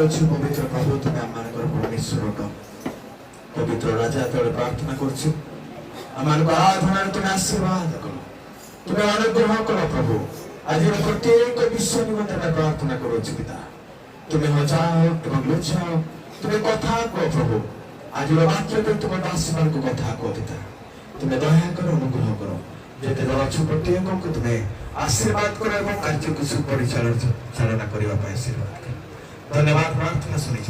अच्छु पवित्र प्रभु तुम आम परमेश्वर अट पवित्र राजा तले प्रार्थना कर आराधना तुम आशीर्वाद कर तुम्हें अनुग्रह कर प्रभु आज प्रत्येक विषय निमित्त प्रार्थना करुछु पिता तुम्हें हजाओ तुम लुचाओ तुम्हें कथा कह प्रभु आज वाक्य तुम दास मान को कथा कह पिता तुम्हें दया कर अनुग्रह कर जेते दल अच्छु प्रत्येक को तुम्हें आशीर्वाद कर कार्य को सुपरिचालना करने आशीर्वाद कर धन्यवाद प्रार्थना शुणी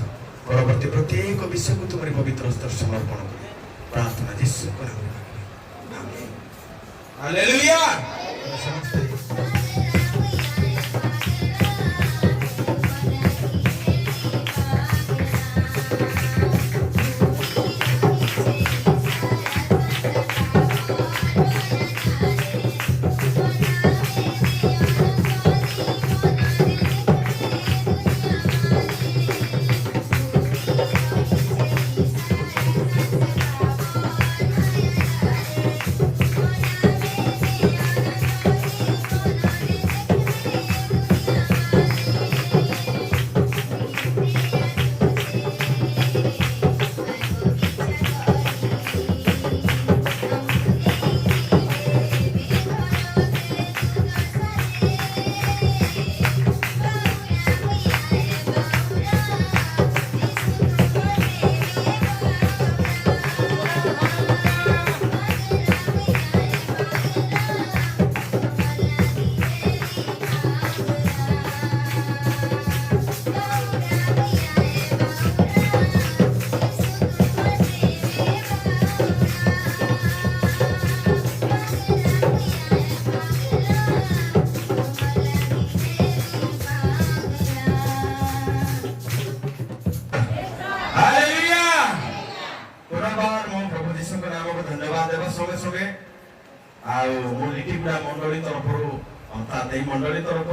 परवर्ती प्रत्येक विषय को तुम्हारी पवित्र स्तर समर्पण कर प्रार्थना यीशु कर आमेन हालेलुया मंडली तरफ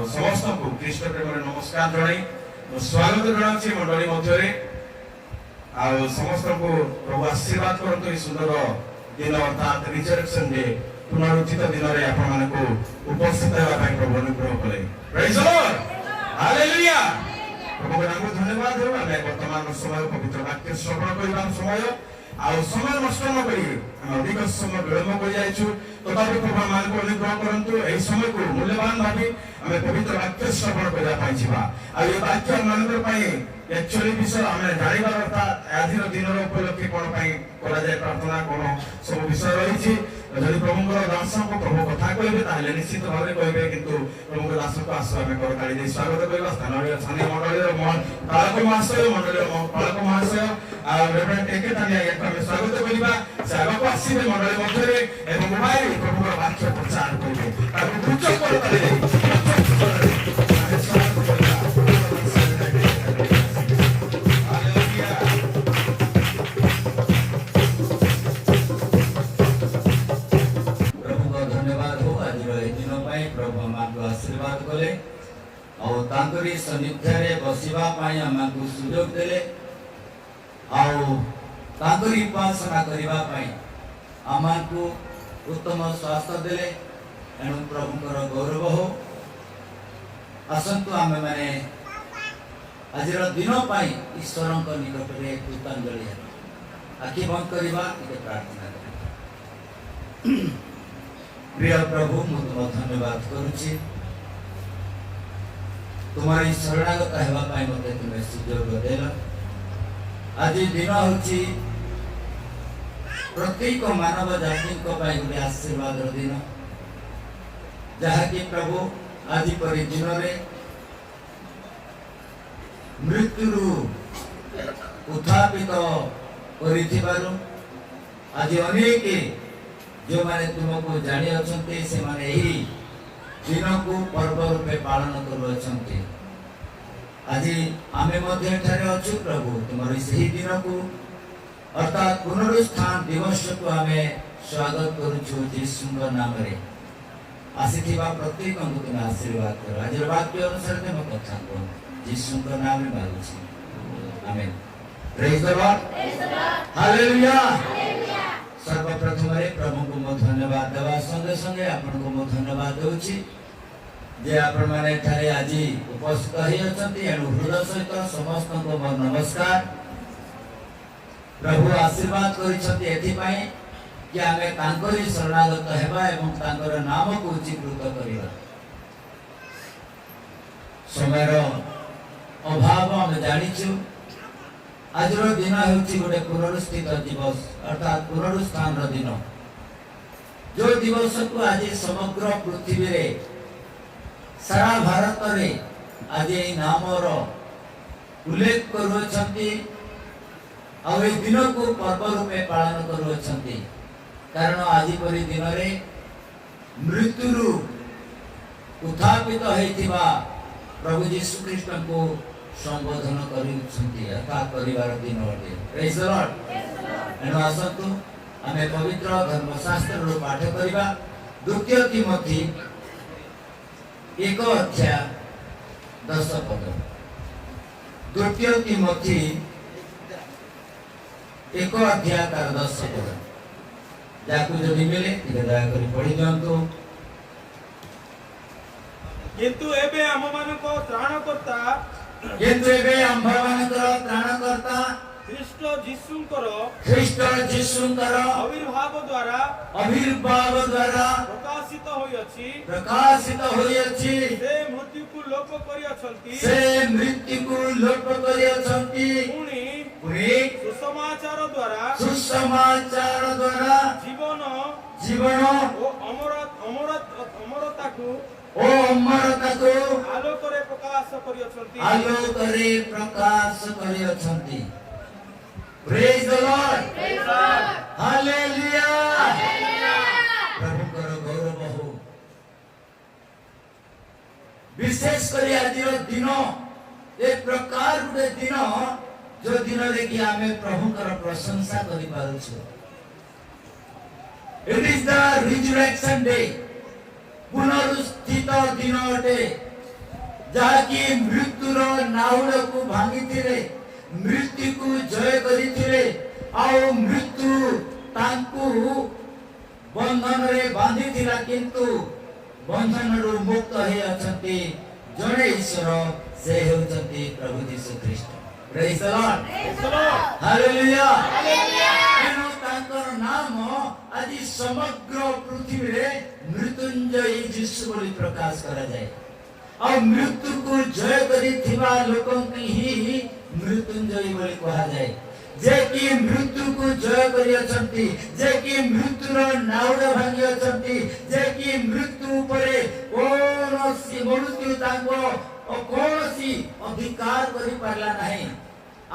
समस्त को कृष्ण प्रेम नमस्कार जन स्वागत जनाऊँ मंडली मध्य समस्त को प्रभु आशीर्वाद करते सुंदर दिन अर्थात रिजरेक्शन डे पुनरुत्थित दिन में आपण को उपस्थित होगा प्रभु अनुग्रह कले प्रेज द लॉर्ड हालेलुया प्रभु को धन्यवाद हो आम वर्तमान समय पवित्र वाक्य श्रवण करने समय समय नष्ट न अधिक समय विलंब कर तथापि प्रभु मान को अनुग्रह करंतु एही समय को मूल्यवान भावी आम पवित्र वाक्य श्रवण करने वाक्य मान एक्चुअली विषय आम जानवर अर्थात आज दिन उपलक्षे कौन करा जाए प्रार्थना कौन सब विषय रही जदि प्रभु दास को प्रभु कथा कहे निश्चित भाव में कहे कि प्रभु दास को आस आम करताड़ी स्वागत करवा स्थानीय मंडल पालक महाशय मंडल पालक महाशय रेवरेंड एके तानिया आम स्वागत करवा से आगक आसवे मंडल मध्य मोबाइल प्रभु वाक्य प्रचार करेंगे आशीर्वाद कले और सन्निध्य बसवा आमको सुजोग देले उपासना करने आमको उत्तम स्वास्थ्य देले एणु प्रभुकर गौरव हो आसतु आम मैंने आज दिन ईश्वर निकट में कृतांजलि आखि बंद करवा प्रार्थना प्रिय प्रभु मु तुम धन्यवाद करुच्ची तुम्हारी शरणागत होगापाई मत तुम्हें सुजोग देल आज दिन हूँ प्रत्येक मानव जाति गोटे आशीर्वाद दिन जहाँकि प्रभु आज परी दिन में मृत्यु उत्थापित कर आज अनेक जो माने तुमको जानी अछंते से माने एही दिन को पर्व रूपे पालन करुछंते आज आमे मध्य ठारे अछु प्रभु तुम्हारी सही दिन को अर्थात पुनरुत्थान दिवस को आमे स्वागत करुछु यीशुଙ୍କ नामरे आसीथिबा प्रत्येक को तुम आशीर्वाद करो आज वाक्य अनुसार तुम कथा को यीशुଙ୍କ नाम में मांगुछि amen praise the Lord hallelujah सर्वप्रथम प्रभु को मो धन्यवाद देवा संगे संगे आपन को मो धन्यवाद देउछि जे आपण माने ठारे आज उपस्थित होई अछंती एनु हृदय सहित समस्त को मोर नमस्कार। प्रभु आशीर्वाद करिसथि एथि पई कि आमे तांकरी शरणागत हेबा एवं तांकर नाम को उच्चीकृत करिबा। समयर अभाव हम जानिछु। आजर दिन हेउछि गोटे पुनरुत्थित दिवस अर्थात पुनरुत्थान दिन, जो दिवस को आज समग्र पृथ्वी रे सारा भारत रे आज ए नामर उल्लेख करुछंती और ए दिन को पर्व रूपे पालन करुछंती। कारण आज परी दिन रे मृत्युरु उत्थापित होइथिबा प्रभु यीशु ख्रीष्ट को संबोधन करुछंती अर्थात परिवार दिन अटे। Praise the Lord. एनो आसतु आमे पवित्र धर्मशास्त्र रो पाठ करिबा। द्वितीय तिमोथी 1 अध्याय 10 पद। द्वितीय तिमोथी 1 अध्याय 10 पद जाकु जदि मिले तिके दया करी पढि दियंतु। किंतु एबे आममानको त्राणकर्ता त्राणकर्ता ख्रीष्ट जीशुंकर आविर्भाव द्वारा प्रकाशित होई अछि। से मृत्यु को लोप करि अछंती पुणी सुसमाचार द्वारा जीवन ओ अमरता को आलोकरे प्रकाश करि अछंती। Praise the Lord. Hallelujah. प्रभु कर गौरव हो। विशेष करी आज दिन एक प्रकार गुटे दिन जो दिन रे कि आमे प्रभु कर प्रशंसा करि पारू छु। It is the resurrection day. पुनरुत्थित दिन अटे जहा कि मृत्युर नाउड को भांगिथिले, मृत्यु को जय करिथिले आउ मृत्यु तांकु बंधन रे बांधिथिला किंतु बंधन रु मुक्त हे अछंती जणे ईश्वर से हेउछंती प्रभु यीशु ख्रीष्ट। Praise the Lord. हालेलुया। एनु तांकर नाम आज समग्र पृथ्वी रे मृत्युंजय यीशु बोली प्रकाश करा जाए और मृत्यु को जय करिथिबा लोकन की ही मृत्युंजय बोली कहा जाए। जे कि मृत्यु को जय करि अछंती, जे कि मृत्युर नाउड भांगी अछंती, जे कि मृत्यु उपरे कोनोसी मृत्यु तांको कोनोसी अधिकार करि पारला नाही।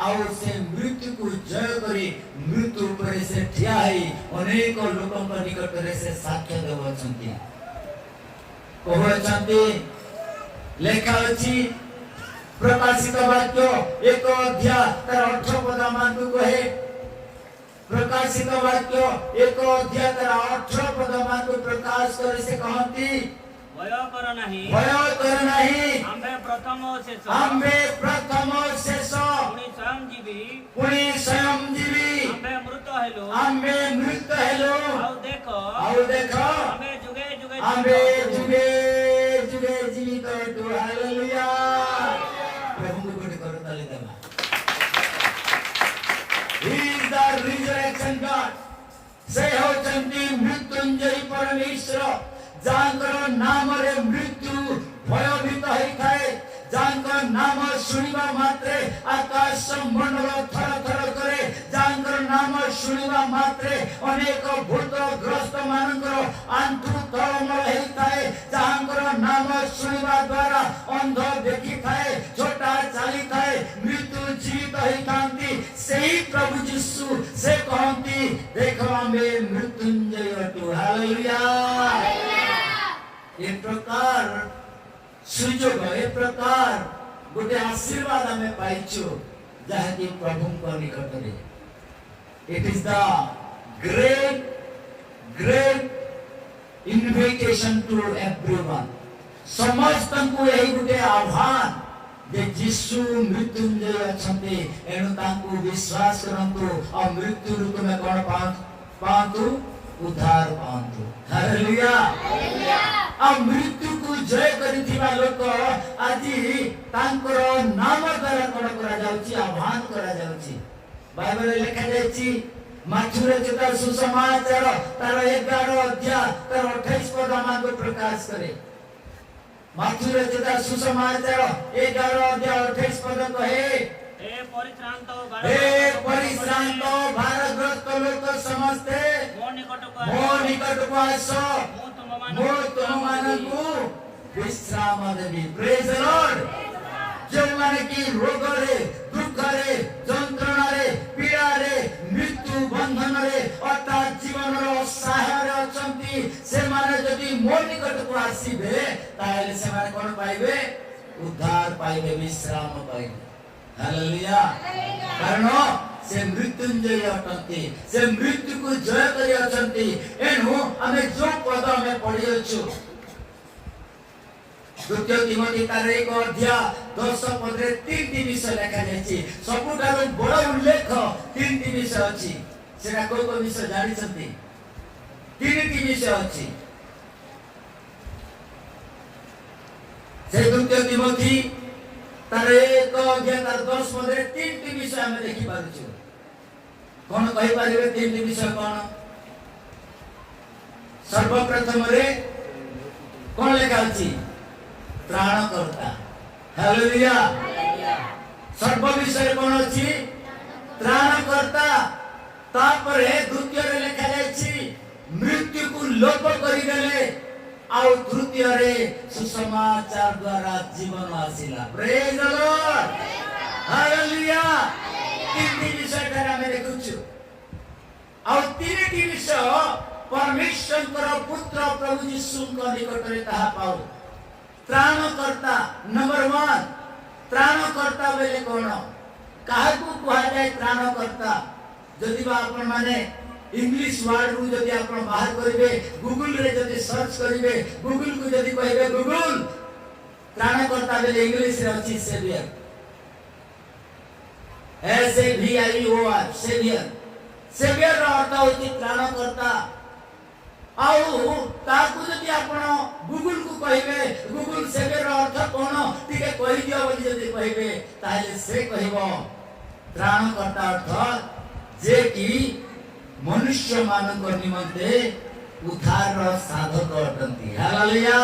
आउ से मृत्यु को जय करी मृत्यु उपरे से ठिया है अनेक लोकन को निकट रे से साक्ष्य देवछंती। कहछंती लेखा अछि प्रकाशित वाक्य 1 अध्याय 18 पद मानकु कहे। प्रकाशित वाक्य 1 अध्याय 18 पद मानकु प्रकाश करे से कहंती भय कर नाही आम्भे प्रथम शेष पुणी स्वयं जीवी आम्भे मृत हेलो आउ देखो आम्भे जुगे जीवित हटु। हालेलुया। प्रभु को गोटे कर ताली देबा। He is the resurrection God. से होचंती मृत्युंजय परमेश्वर जानकर नाम रे मृत्यु भयभीत होई थाए। जानकर नाम सुनिबा मात्रे आकाश मंडल थर थर करे। जानकर नाम सुनिबा मात्रे अनेक भूत ग्रस्त मानकर आंतु तळमळ हेई थाए। जानकर नाम सुनिबा द्वारा अंध देखि थाए, छोटा चाली थाए, मृत्यु जीवित होई थांती। सेही प्रभु यीशु से कहंती देखो आमे मृत्युंजय हटु। हालेलुया। एक प्रकार सुजोग एक प्रकार गोटे आशीर्वाद हमें पाइछु जहा कि प्रभु को निकट रे। It is the great invitation to everyone. समस्त को यही गोटे आह्वान जे यीशु मृत्युंजय अछंती एनु तांकु विश्वास करंतु और मृत्यु रूप में कोन पांतु उद्धार पांतु। हालेलुया। अब मृत्यु को जय करिथिबा लोक आजि तांकर नाम द्वारा कोन करा जाउची आह्वान करा जाउची बाइबल रे लिखा जायछि माथुर चेता सुसमाचार तार 11 अध्याय तार 28 पद हमको प्रकाश करे माथुर चेता सुसमाचार 11 अध्याय 28 पद कहे हे परिश्रांत भारग्रस्त लोक समस्ते मो निकटको आस मो तुममानकु विश्राम देवी प्रेज द लॉर्ड जो माने कि रोग रे दुख रे जंत्रणा रे पीड़ा रे मृत्यु बंधन रे अर्थात जीवन रो सहाय रे अछंती से माने जदी मो निकटको आसीबे ताले से माने कोन पाइबे उद्धार पाइबे विश्राम पाइबे हालेलुया कारण से मृत्युंजय अटंती से मृत्यु को जय करी अछंती एनु हमें जो पद में पढ़ी अछु द्वितीय तिमोथी तार 1 अध्याय 10 पद रे 3 विषय लिखा जायछि सबुठारो बड़ उल्लेख 3 विषय अछि सेरा को विषय जानि छथि 3 विषय अछि से द्वितीय तिमोथी तार 1 अध्याय तार 10 पद रे 3 विषय हम देखि पारुछु कोन कहि पारिबे 3 विषय कोन सर्वप्रथम रे कोन लिखा अछि त्राणकर्ता हालेलुया सर्व विषय कोन अछि त्राणकर्ता तापरे द्वितीय रे लिखा जायछि मृत्यु को लोप करि देले आ तृतीय रे सुसमाचार द्वारा जीवन आसिला प्रेज द लॉर्ड हालेलुया 3 विषय द्वारा हम देखुछु आ 3 विषय परमेश्वर पुत्र प्रभु यीशु को निकट रे ताहा पाऊ त्राणकर्ता नंबर 1 त्राणकर्ता बेले कोन काहाकू कुहा जाय त्राणकर्ता जदि बा आपण माने इंग्लिश वर्ड रु जदि आपण बाहर करिवे गूगल रे जदि सर्च करिवे गूगल को जदि कहिवे गूगल त्राणकर्ता बेले इंग्लिश रे अछि सेवियर SAVIOR सेवियर सेवियर रो अर्थ होछि त्राणकर्ता आउ ताकू जदि आपण गूगल को कहिवे गूगल सेवियर रो अर्थ कोन तिके कहि दियो बोली जदि कहिवे ताले से कहिबो त्राणकर्ता अर्थ जे कि मनुष्य मानक निमंते उद्धार रो साधक अटंती हालेलुया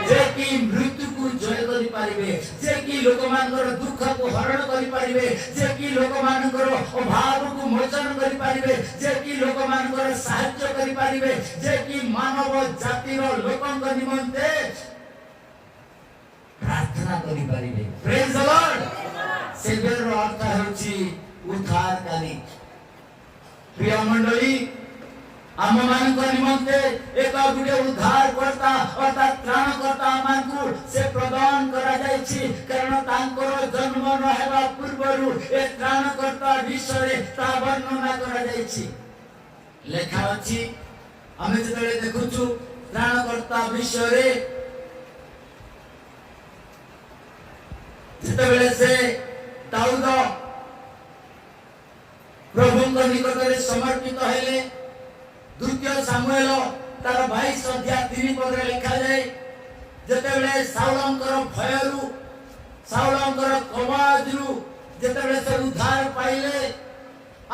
जे कि मृत्यु को जय करि पारिबे जे कि लोक मानकर दुख को हरण करि पारिबे जे कि लोक मानकर अभाव को मोचन करि पारिबे जे कि लोक मानकर सहायता करि पारिबे जे कि मानव जाति रो लोकन निमंते प्रार्थना करि पारिबे प्रेज द लॉर्ड सेवियर रो अर्थ होछि उद्धारकारी प्रिय मंडली आम मान निमंते एक गुटे उद्धार करता अर्थात त्राण करता मानकु से प्रदान करा जायछि कारण तांकर जन्म न हेबा पूर्वरु ए त्राण करता विषय ता वर्णना करा जायछि लेखा अछि हमें जतले देखुछु त्राण करता विषय रे जतबेले से दाऊद प्रभु को निकट रे समर्पित हेले द्वितीय सामुएल तार 22 अध्याय 3 पद रे लिखा जाय जतेबेले साउलंकर भयरु साउलंकर कवाजरु जतेबेले से उद्धार पाइले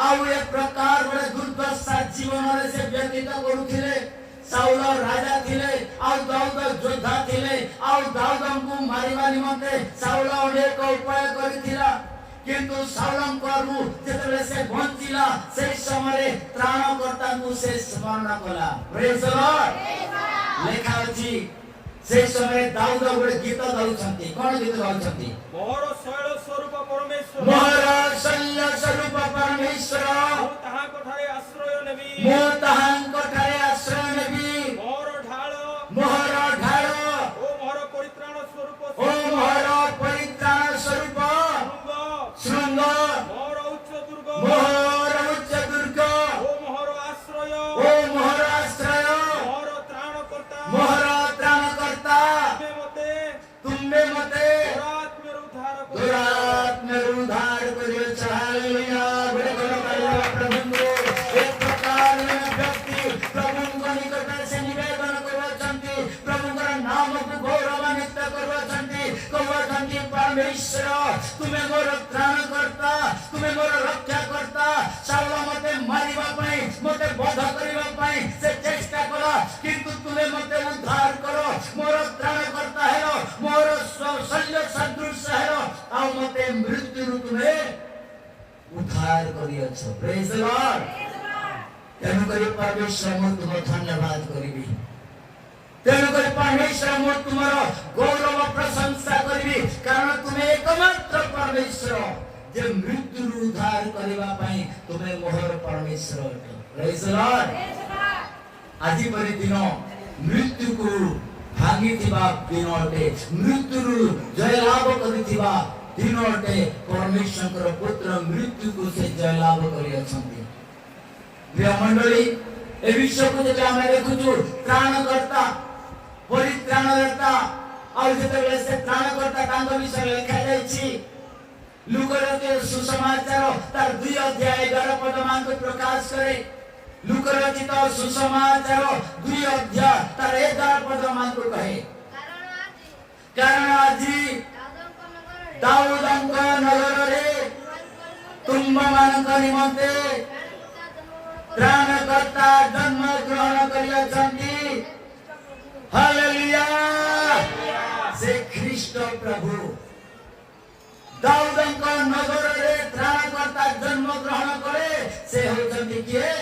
आउ ए प्रकार बड़े दुर्दशा जीवन रे से व्यतीत करूथिले साउल राजा थिले आउ दाऊद योद्धा थिले आउ दाऊद को मारिबा निमंते साउल अनेक उपाय करिथिला किंतु साउलंकरु जेतले से बंचिला से समय त्राणकर्ता को से स्मरण कला प्रेज द लॉर्ड लेखा अछि से समय दाऊद गोटे गीत गाउछंती कोन गीत गाउछंती मोर शैल स्वरूप परमेश्वर मोर शैल स्वरूप परमेश्वर मो ताहा कोठारे आश्रय नेबी मोर ढाल ओ मोर परित्राण स्वरूप शृंग मोर उच्च दुर्ग ओ मोर आश्रय मोर त्राणकर्ता तुम्बे मते दुरात्मेर उद्धार करियो हालेलुया बड़े बड़े प्रभु एक प्रकार में व्यक्ति प्रभु को निकट कहते परमेश्वर तुम्हें मोर त्राणकर्ता तुम्हें मोर रक्षाकर्ता साउल मते मारिबा पई मते बध करिबा पई से चेष्टा करो किंतु तुम्हें मते उद्धार करो मोर त्राणकर्ता हेलो मोर शल्य सदृश हेलो आ मते मृत्यु तुम्हें उद्धार करियछ प्रेज द लॉर्ड तेनु करी परमेश्वर मो तुम धन्यवाद करिबी तेनु करी परमेश्वर मो तुमरो गौरव प्रशंसा करिबी कारण तुमे एकमात्र परमेश्वर जे मृत्यु उद्धार करबा पई तुमे मोहर परमेश्वर प्रेज द लॉर्ड आज परि दिन मृत्यु को भांगी थिबा दिनोटे मृत्यु जय लाभ करिथिबा दिनोटे परमेश्वर पुत्र मृत्यु को से जय लाभ करि अछंती प्रिय मंडली ए विश्व को जे हम देखुछु त्राणकर्ता परित्राणकर्ता और जेते से त्राणकर्ता तांग विषय लिखा जायछि लूकर के सुसमाचार तार 2 अध्याय 11 पद मान को प्रकाश करे लूकर रचित सुसमाचार 2 अध्याय तार 11 पद मान को कहे कारण आजी दाऊदंक नगर रे तुम मान को निमंते त्राणकर्ता जन्म ग्रहण करियछन्ति हालेलुया से ख्रीष्ट प्रभु दाऊदंक नगर रे त्राणकर्ता जन्म ग्रहण करे से होछन्ति किए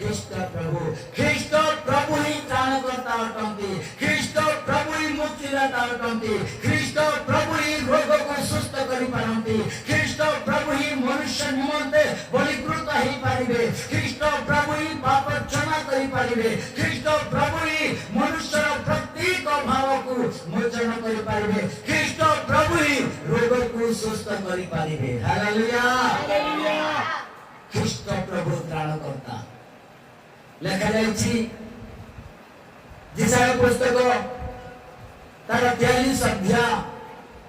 ख्रीष्ट प्रभु ही त्राणकर्ता अटंती ख्रीष्ट प्रभु ही मुक्तिदाता अटंती ख्रीष्ट प्रभु ही रोग को सुस्थ करि पारंती ख्रीष्ट प्रभु ही मनुष्य निमंते बलिकृत ही पारिबे ख्रीष्ट प्रभु ही पाप क्षमा करि पारिबे ख्रीष्ट प्रभु ही मनुष्य प्रत्येक भाव को मोचन करि पारिबे ख्रीष्ट प्रभु ही रोग को सुस्थ करि पारिबे हालेलुया ख्रीष्ट प्रभु त्राणकर्ता लेखा जायछि जिसाय पुस्तक तार 43 अध्याय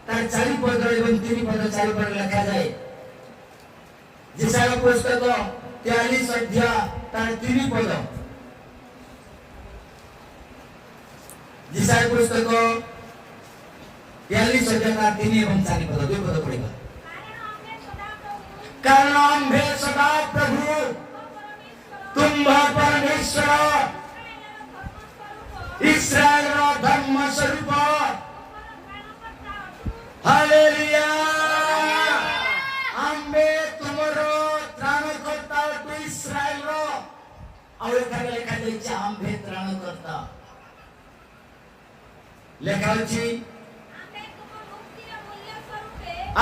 तार 4 पद एवं 3 पद 4 पद लिखा जाए जिसाय पुस्तक 43 अध्याय तार 3 पद जिसाय पुस्तक 43 अध्याय तार 3 एवं 4 पद 2 पद पढ़िबा कारण आम्भे सदा प्रभु तुम परमेश्वर इस्राएल रो धर्म स्वरूप हालेलुया आम्बे तुमरो त्राणकर्ता तो इस्राएल रो और एखाने लेखा जायछि आम्बे त्राणकर्ता लेखा अछि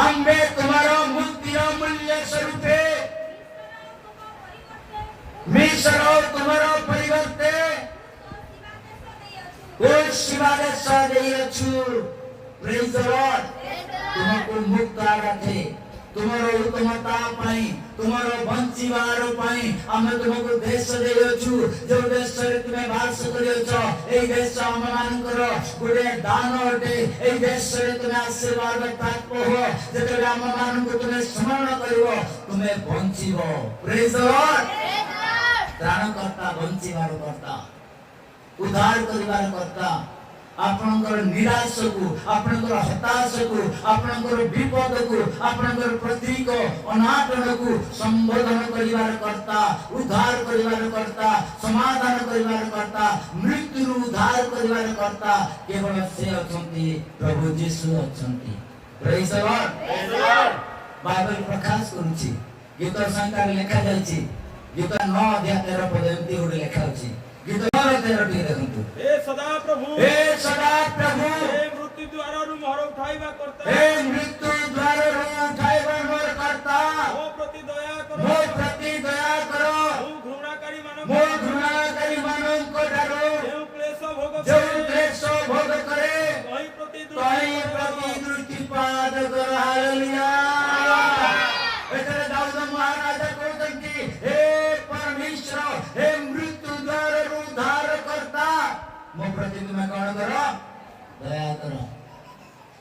आम्बे तुम्हारो मुक्तिर मूल्य स्वरूपे मिश्र तुम्हारो परिवर्ते ओ शिवादेश देयछु प्रेज द लॉर्ड तुमको मुक्त रखे तुम्हारो उत्तमता पाई तुम्हारो बंचिवार पाई हम तुमको देश देयछु जो देश रे तुमे वास करियछ एई देश हम मानकर गुडे दान अटे एई देश रे तुमे आशीर्वाद प्राप्त हो जेते हम माननको तुमे स्मरण करिवो तुमे बंचिबो प्रेज द लॉर्ड त्राणकर्ता बंचिबार कर्ता उद्धार करिबार कर्ता आपनकर निराश को आपनकर हताश को आपनकर विपद को आपनकर प्रतीक अनाटन को संबोधन करिबार कर्ता उद्धार करिबार कर्ता समाधान करिबार कर्ता मृत्यु उद्धार करिबार कर्ता केवल से अछंती प्रभु यीशु अछंती प्रेज द लॉर्ड बाइबल प्रकाश करूची गीत संकार लिखा जायछि गीत 9 अध्याय 13 पद एमती उडे लेखा अछि गीत 9 13 टी देखंतु हे सदा प्रभु हे मृत्यु द्वार रु मोर उठाइबा करता हे मृत्यु द्वार रु उठाइबा मोर करता मो प्रति दया करो मो घृणाकारी मानव को डरो जो क्लेश भोग करे कहीं प्रति दृष्टिपात कर हालेलुया एतरे दाऊद महाराज कहतंती हे परमेश्वर हे मृत्यु द्वार रु उद्धार करता मो प्रति तुमे कोन करो दया करो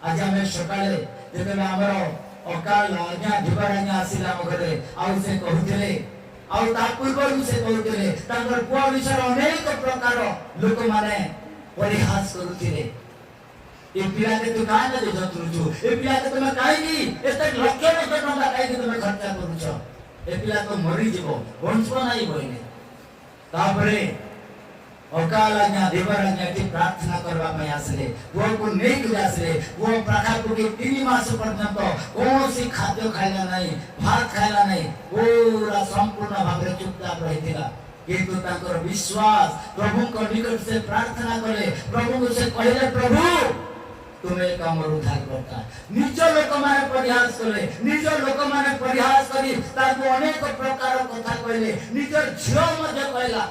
आज हमें सकाळे जेते हमर अकाल आज्ञा दिबार आज्ञा आसीला मगरे आउ से कहउतले आउ ता पूर्व से कहउतले तांकर पुआ विषय अनेक प्रकार लोक माने परिहास करूथिले ए पिला के तू काहे दे जतुछु ए पिला के तुम काहे एते लक्ष लक्ष टका काहे तुम खर्चा करूछ ए पिला तो मरि जीवो बंचबो नाही बोइले तापरे अकालज्ञा देवराज्ञा की प्रार्थना करवा में आसले वो को नेक आसले वो प्रकार के 3 मास पर्यंत कौन सी खाद्य खाइला नहीं भात खाइला नहीं पूरा संपूर्ण भाव रे चुपचाप रहितिला किंतु ताकर विश्वास प्रभु को निकट से प्रार्थना करे प्रभु से कहले प्रभु तुम एक हमर उद्धार करता निज लोक माने परिहास करे निज लोक माने परिहास करी ताको अनेक प्रकार कथा कहले निज झियो मध्ये कहला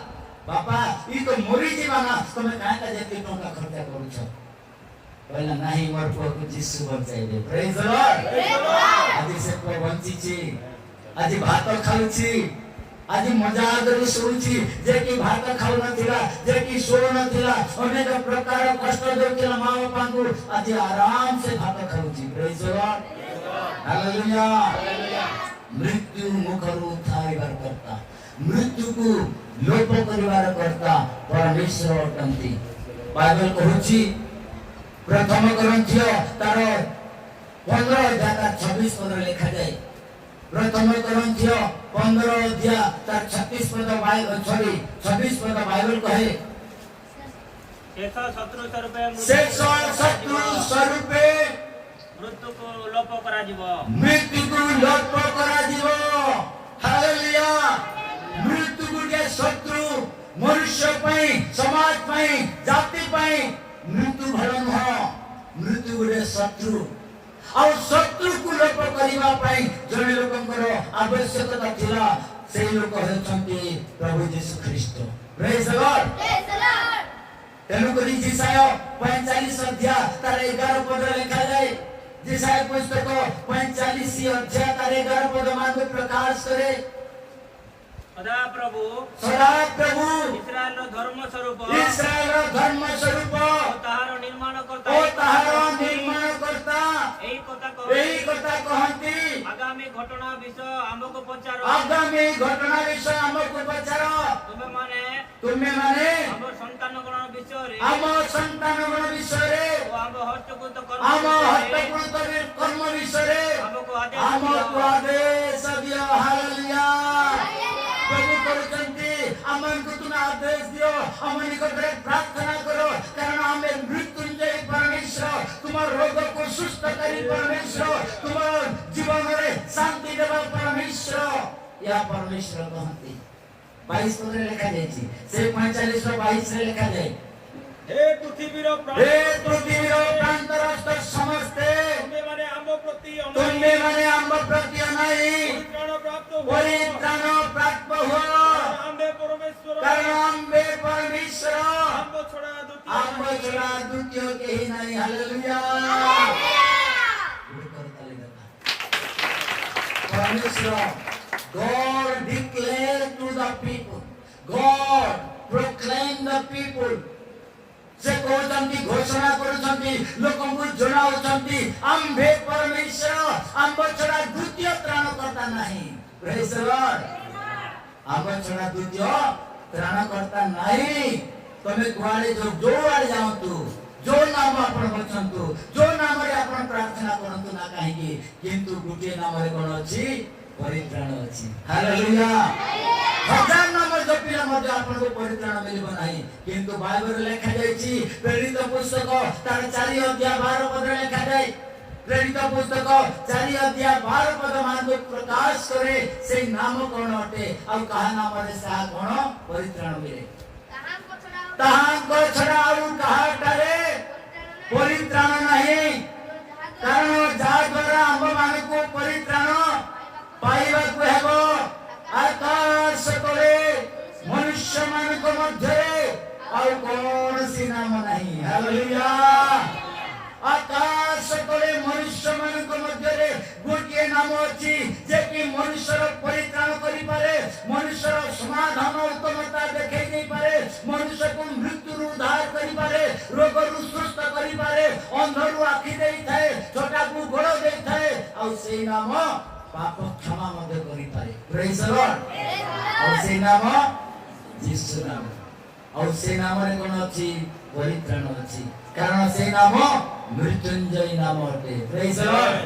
बापा ई तो मरि जीवाना तुम काहे का जेते टका खर्चा करू छ कहला नाही मोर पुआ को यीशु बचाइले प्रेज द लॉर्ड आज से पुआ बंची छी आज भात खाउ छी आज मजा करी सोची जे की भात खाउ नथिला जे की सो नथिला अनेक प्रकार कष्ट देउतिला मां बापा को आज आराम से भात खाउ छी प्रेज द लॉर्ड हालेलुया मृत्यु मुखरु थाइबार करता मृत्यु को लोप करिवार करता परमेश्वर अटंती बाइबल कहूची प्रथम ग्रंथीय तार 15 अध्याय 26 पद लिखा जाए प्रथम ग्रंथीय 15 अध्याय तार 36 पद बाइबल 26 पद बाइबल कहे शेष शत्रु स्वरूपे मृत्यु को लोप करा जीवो मृत्यु को लोप करा जीवो हालेलुया मृत्यु गुटे शत्रु मनुष्य पई समाज पई जाति पई मृत्यु भलन हो मृत्यु गुटे शत्रु और शत्रु को लोप करिवा पई जने लोकंकर आवश्यकता थिला से लोक हेछंती प्रभु यीशु ख्रीष्ट प्रेज द लॉर्ड तेनु करी जिसाय 45 अध्याय तार 11 पद लिखा जाए जिसाय पुस्तक 45 अध्याय तार 11 पद मान प्रकाश करे सदा प्रभु इस्राएल धर्म स्वरूप ताहार निर्माण करता एई कथा कहंती आगामी घटना विषय हमको पचारो तुमे माने हमर संतान गण विषय रे ओ हम हस्तकृत कर्म विषय रे हमको आदेश दियो हालेलुया प्रभु करुचंती अमन को तुम आदेश दियो अमन निकट प्रार्थना करो कारण हमें मृत्युंजय परमेश्वर तुम्हारे रोग को सुस्त करी परमेश्वर तुम्हारे जीवन में शांति देवा परमेश्वर या परमेश्वर कहती 22 पद लिखा जाय छी से 45 और 22 रे लिखा जाय हे पृथ्वीर प्रान्तरस्थ समस्ते तुमे माने आम्ब प्रति नहीं परित्राण प्राप्त हो कारण आम्बे परमेश्वर आम्ब छोड़ा द्वितीय केही नहीं हालेलुया परमेश्वर God declare to the people God proclaim the people से कहते घोषणा करुछंती लोकन को जणाउछंती आम्भे परमेश्वर आम्ब छडा द्वितीय त्राणकर्ता नहीं प्रेज द लॉर्ड आम्ब छडा द्वितीय त्राणकर्ता नहीं तमे कुआले जो आड़े जाओतु जो नाम आपण बचंतु जो नाम रे आपण प्रार्थना करंतु ना काहेकि किंतु गुटे नाम रे कोन अछि परित्राण अछि हालेलुया हजार नाम जपिला मध्ये आपण को परित्राण मिलबो नाही किंतु बाइबल लेखा जायछि प्रेरित पुस्तक तार 4 अध्याय 12 पद लेखा जाय प्रेरित पुस्तक 4 अध्याय 12 पद मान प्रकाश करे से नाम कोन अटे आ कहा नाम रे सा कोन परित्राण मिले ताहां को छडा और कहा करे परित्राण नहीं कारण जा द्वारा हम मान को परित्राण पाइबा को हेबो आकाश तले मनुष्य मान को मध्य और कौन सी नाम नहीं हालेलुया आकाश तले मनुष्य मान को मध्य रे गोटे नाम अछि जे कि मनुष्य परित्राण करि पारे मनुष्य समाधान उत्तमता देखै नै पारे मनुष्य को मृत्यु उद्धार करि पारे रोग रु सुस्थ करि पारे अंधरु आखि देई थाए छोटा को गोड़ देई थाए और सेई नाम पाप क्षमा मध्ये करि पारे प्रेज द लॉर्ड और से नाम यीशु नाम और से नाम रे कोन अछि परित्राण अछि कारण से नाम मृत्युंजय नाम अटे प्रेज द लॉर्ड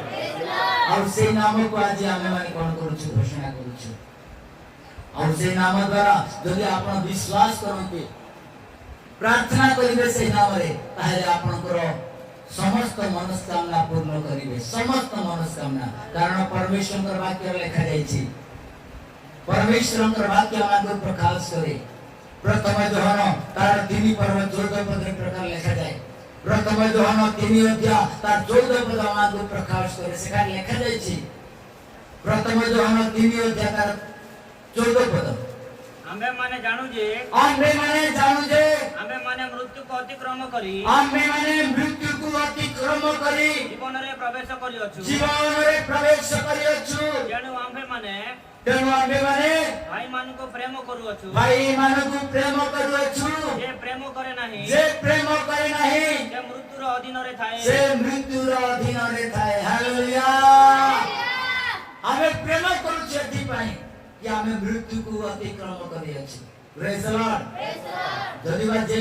और से नाम को आज आमे माने कोन करूछु घोषणा करूछु और से नाम द्वारा जदि आपण विश्वास करते प्रार्थना करिवे से नाम रे ताहे आपनकर समस्त मनस्कामना पूर्ण करिवे समस्त मनस्कामना कारण परमेश्वर वाक्य लिखा जायछि परमेश्वर वाक्य हमको प्रकाश करे प्रथम जोहन तार 3 पर्व 14 पद प्रकार लिखा जाए प्रथम जोहन 3 अध्याय तार 14 पद हमको प्रकाश करे सेका लिखा जायछि प्रथम जोहन 3 अध्याय तार 14 पद आम्भे माने जानु जे आम्भे माने मृत्यु को अतिक्रम करी जीवन रे प्रवेश करियछु जेनु आम्भे माने भाई मान को प्रेम करूछु जे प्रेम करे नाही जे मृत्युर अधीन रे थाए हालेलुया हमें प्रेम करूछु एथि पई कि हमें मृत्यु को अतिक्रम करियछु प्रेज द लॉर्ड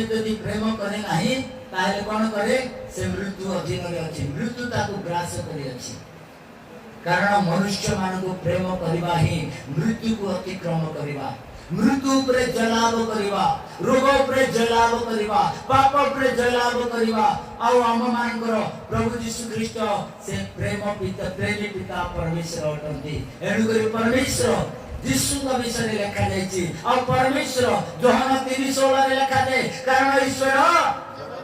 जदि प्रेम करे नाही ताले कोन करे से मृत्यु अधीन रे अछि मृत्यु ताको ग्रास करि अछि कारण मनुष्य मान को प्रेम करबा ही मृत्यु को अतिक्रम करबा मृत्यु पर जलाव करबा रोग पर जलाव करबा पाप पर जलाव करबा आ हम मानकर प्रभु यीशु ख्रीष्ट से प्रेमी पिता परमेश्वर अटंती एनु करी परमेश्वर यीशु का विषय लिखा जायछि और परमेश्वर योहन 3:16 रे लिखा जाय कारण ईश्वर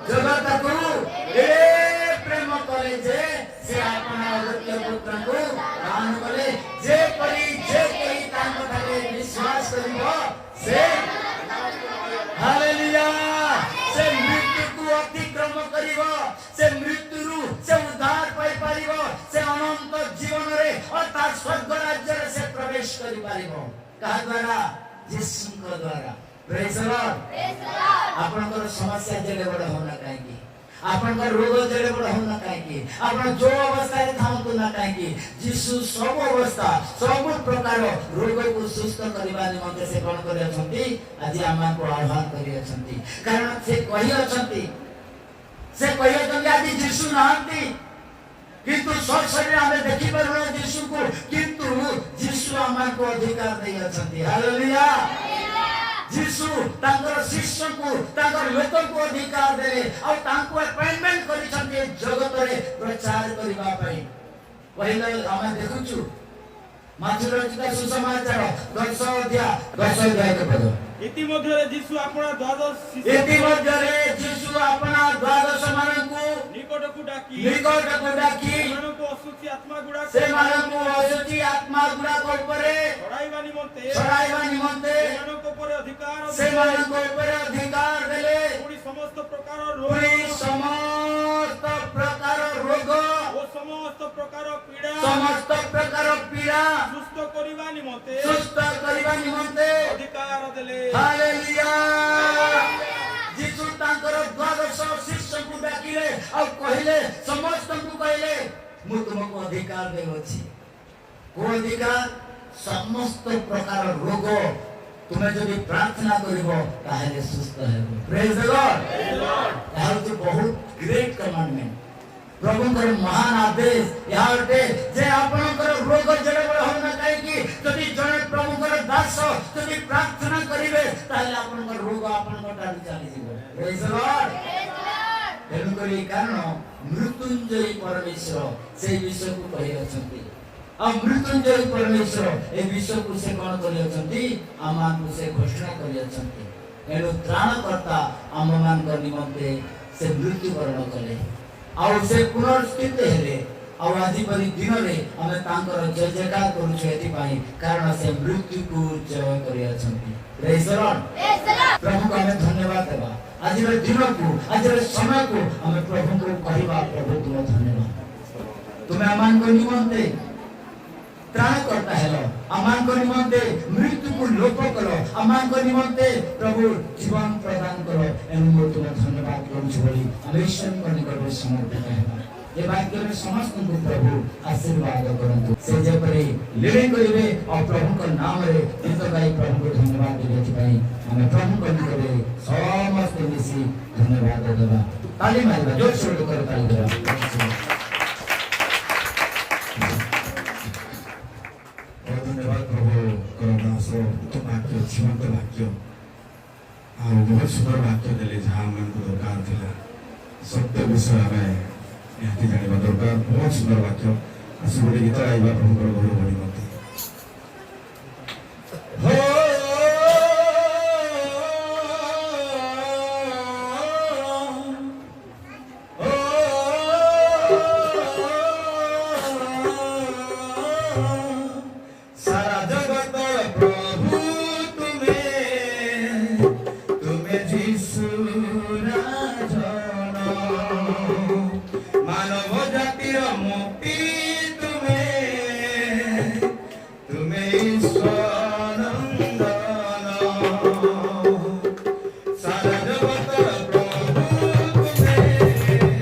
जगत को प्रेम करे जे से अपन अद्वितीय पुत्र को दान करे जे परी तांको ठारे विश्वास करिवो से हालेलुया से मृत्यु को अतिक्रम करिवो से मृत्यु से उद्धार पाई परिवो से अनंत जीवन रे अर्थात स्वर्ग राज्य रे से प्रवेश करि परिवो का द्वारा यीशु को द्वारा प्रेज द लॉर्ड आपनकर समस्या जेले बड़ होना काहे आपनकर रोग जेले बड़ होना काहे आपन जो अवस्था रे थांतु ना काहे यीशु सब अवस्था सब प्रकार रोग को सुस्थ करबा निमंते से कोन करे अछंती आज आमा को आह्वान करि अछंती कारण से कहि अछंती आज यीशु नांती किंतु सब शरीर हमें देखि परु यीशु को किंतु यीशु आमा को अधिकार दे अछंती हालेलुया यीशु तांकर शिष्य को तांकर लोक को अधिकार देले और तांको अपॉइंटमेंट करि छथि जगत रे प्रचार करिबा पई पहिले हम देखुछु माथुर रचित सुसमाचार 10 अध्याय के पद इति मध्य रे यीशु अपना द्वादश मानन को निकट को डाकी मानको अशुचि आत्मा गुडा को परे छड़ाइबा निमंते मानको पर अधिकार देले पूरी समस्त प्रकार रोग ओ समस्त प्रकार पीड़ा सुस्थ करिबा निमंते अधिकार देले हालेलुया यीशु तांकर द्वादश शिष्य को डाकिले और कहिले समस्त को कहिले मु तुमको अधिकार देउछि को अधिकार समस्त प्रकार रोग तुमे जदि प्रार्थना करिवो ताहेले सुस्थ हेबो प्रेज द लॉर्ड यार तो बहुत ग्रेट कमांडमेंट प्रभुଙ୍କର महान आदेश यारटे जे आपनकर रोग जड़े बड़ होना काहे कि जदि जने प्रभुଙ୍କର दास जदि प्रार्थना करिवे ताले आपनकर रोग आपनकर टाडी चली जिवो प्रेज द लॉर्ड एनु करी कारण मृत्युंजय परमेश्वर से विषय को कहि अछंती आ मृत्युंजय परमेश्वर ए विषय को से कोन करि अछंती आमान को से घोषणा करि अछंती एनु त्राणकर्ता आमान को निमंते से मृत्यु वरण कले और से पुनर्स्थित हेले और आज परि दिन रे हमें तांकर जय जयकार करू छेति पाई कारण से मृत्यु को जय करि अछंती प्रेज द लॉर्ड प्रभु को हमें धन्यवाद देबा आज रे दिन को आज रे समय को हमें प्रभु को कहबा प्रभु तुम धन्यवाद तुम अमान को निमंते त्राण करता हेलो अमान को निमंते मृत्यु को लोप करो अमान को निमंते प्रभु जीवन प्रदान करो एनु तुम धन्यवाद करू छी बोली हम ईश्वर को निकट समर्पित हेबा ए वाक्य में समस्त को प्रभु आशीर्वाद करंतु से जे परे लिविंग करिवे और प्रभु को नाम रे गीत गाई प्रभु को धन्यवाद देथि पई हमें प्रभु को करे समस्त मिसी धन्यवाद देबा ताली मारबा जोर सोर कर ताली देबा धन्यवाद प्रभु करदास तो वाक्य जीवंत वाक्य बहुत सुंदर वाक्य देले जहाँ हमको दरकार थिला सत्य विषय में निहाती जानिबा दरकार बहुत सुंदर वाक्य आसु गोटे गीत गाइबा प्रभुकर गौरव बड़ी मते सारा जगत प्रभु तुम्हें जीसु राजन मानव जातिर मुक्ति तुम्हें ईश्वर नंदन सारा जगत प्रभु तुम्हें जीसु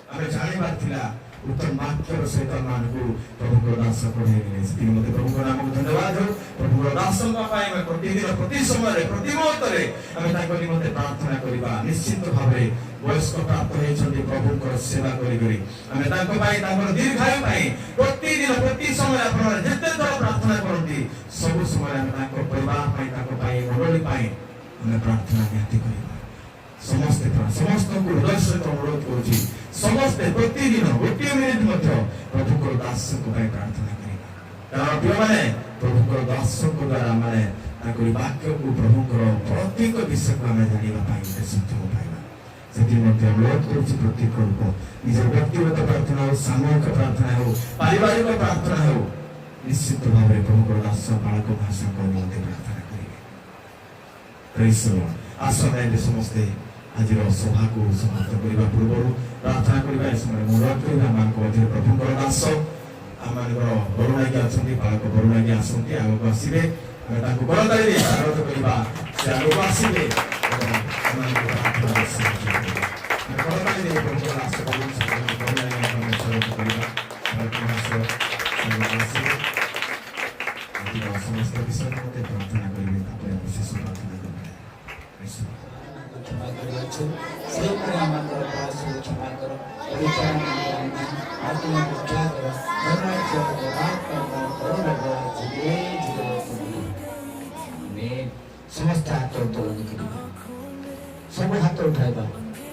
ଆମେ ଜାଣିବାର ଥିଲା पाइला उत्तम वाक्यर सहित मानकु प्रभु दास पढाइले सेति मते प्रभु नामको धन्यवाद हो प्रभु दासଙ୍କ ପାଇଁ ଆମେ ପ୍ରତିଦିନ ପ୍ରତି ସମୟରେ ପ୍ରତି ମୁହୂର୍ତ୍ତରେ ଆମେ ତାଙ୍କ ନିମନ୍ତେ ପ୍ରାର୍ଥନା କରିବା ନିଶ୍ଚିତ ଭାବରେ ବୟସ୍କ ପ୍ରାପ୍ତ ହେଇଛନ୍ତି ପ୍ରଭୁଙ୍କର ସେବା କରି କରି ଆମେ ତାଙ୍କ ପାଇଁ ତାଙ୍କର ଦୀର୍ଘାୟୁ ପାଇଁ ପ୍ରତିଦିନ ପ୍ରତି ସମୟ ଆପଣ ଯେତେ ଥର ପ୍ରାର୍ଥନା କରନ୍ତି ସବୁ ସମୟରେ ଆମେ ତାଙ୍କ ପରିବାର ପାଇଁ ତାଙ୍କ ପାଇଁ ମଣ୍ଡଳୀ ପାଇଁ ଆମେ ପ୍ରାର୍ଥନା ନିହାତି କରିବା ସମସ୍ତେ ସମସ୍ତଙ୍କୁ ହୃଦୟ ସହିତ ଅନୁରୋଧ କରୁଛି ସମସ୍ତେ ପ୍ରତିଦିନ ଗୋଟିଏ ମିନିଟ୍ ମଧ୍ୟ ପ୍ରଭୁଙ୍କର ଦାସଙ୍କ ପାଇଁ ପ୍ରାର୍ଥନା କରିବା କାରଣ ପ୍ରିୟମାନେ ପ୍ରଭୁଙ୍କର ଦାସଙ୍କ ଦ୍ୱାରା ଆମେ ତାଙ୍କରି ବାକ୍ୟକୁ ପ୍ରଭୁଙ୍କର ପ୍ରତ୍ୟେକ ବିଷୟକୁ ଆମେ ଜାଣିବା ପାଇଁ ସକ୍ଷମ ପାଇବା ସେଥି ମଧ୍ୟ ଅନୁରୋଧ କରୁଛି ପ୍ରତ୍ୟେକ ଲୋକ ନିଜର ବ୍ୟକ୍ତିଗତ ପ୍ରାର୍ଥନା ହେଉ ସାମୂହିକ ପ୍ରାର୍ଥନା ହେଉ ପାରିବାରିକ ପ୍ରାର୍ଥନା ହେଉ ନିଶ୍ଚିତ ଭାବରେ ପ୍ରଭୁଙ୍କର ଦାସ ବାଳକ ଭାଷାଙ୍କ ନିମନ୍ତେ ପ୍ରାର୍ଥନା କରିବେ ଆସନାରେ ସମସ୍ତେ ଆଜିର ସଭାକୁ ସମାପ୍ତ କରିବା ପୂର୍ବରୁ ପ୍ରାର୍ଥନା କରିବା ଏ ସମୟରେ ଅନୁରୋଧ କରିବା ଆମମାନଙ୍କ ମଧ୍ୟରେ ପ୍ରଭୁଙ୍କର ଦାସ ଆମମାନଙ୍କର ବରୁଣାଜ୍ଞା ଅଛନ୍ତି ବାଳକ ବରୁଣାଜ୍ଞା ଆସନ୍ତି ଆଗକୁ ଆସିବେ ଆମେ ତାଙ୍କୁ କରତାଳିରେ ସ୍ୱାଗତ କରିବା ସେ ଆଗକୁ ଆସିବେ ଏବଂ ଆମମାନଙ୍କୁ ପ୍ରାର୍ଥନାରେ ସାହାଯ୍ୟ କରିବେ ଆମେ କରତାଳିରେ ପ୍ରଭୁଙ୍କର ଦାସ ବରୁଣାଜ୍ଞାଙ୍କୁ ଆମେ ସ୍ୱାଗତ କରିବା ବାଳକ ଦାସ ଆସିବେ ସମସ୍ତ ବିଷୟରେ ମୋତେ ପ୍ରାର୍ଥନା କରିବେ ତାପରେ ଆମେ ଶେଷ ପ୍ରାର୍ଥନା କରିବା क्षमा करियो से आमर दास क्षमा करो विचार आत्मा पूजा करो समस्त हाथ उत्तोलन करिबा सब हाथ उठाइबा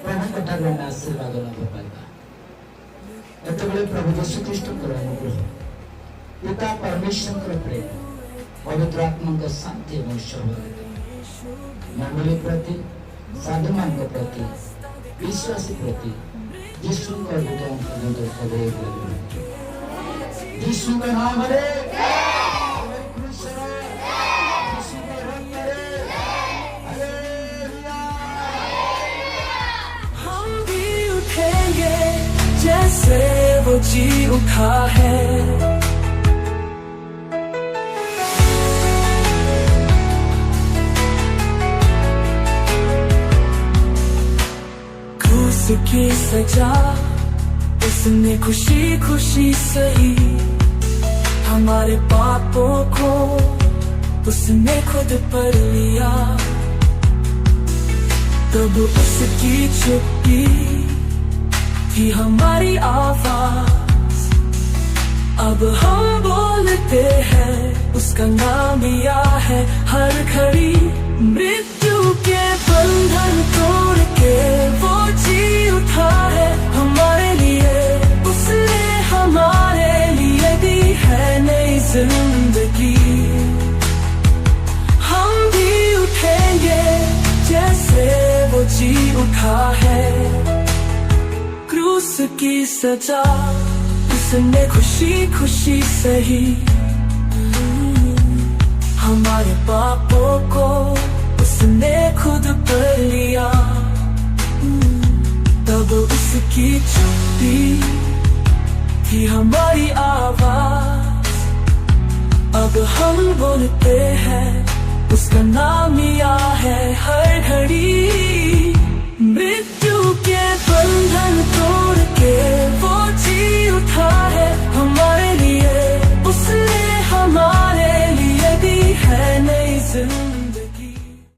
प्रभु कथार आशीर्वाद लाभ पाइबा एतबेले प्रभु यीशु ख्रीष्टकर अनुग्रह पिता परमेश्वर प्रेम पवित्र आत्मा का शांति एवं सहभागिता मंडली प्रति साधुमान के प्रति विश्वासी प्रति यीशु का विधान पवित्र सदैव यीशु का नाम है हम भी उठेंगे जैसे वो जी उठा है की सजा उसने खुशी खुशी सही हमारे पापों को उसने खुद पर लिया तब उसकी चुप्पी थी हमारी आवाज अब हम बोलते हैं उसका नाम लिया है हर घड़ी मृत्यु के बंधन तोड़ के वो जी उठा है हमारे लिए उसने हमारे लिए दी है नई जिंदगी हम भी उठेंगे जैसे वो जी उठा है क्रूस की सजा उसने खुशी खुशी सही हमारे पापों को उसने खुद पर लिया तब उसकी चुप्पी थी हमारी आवाज अब हम बोलते हैं उसका नाम लिया है हर घड़ी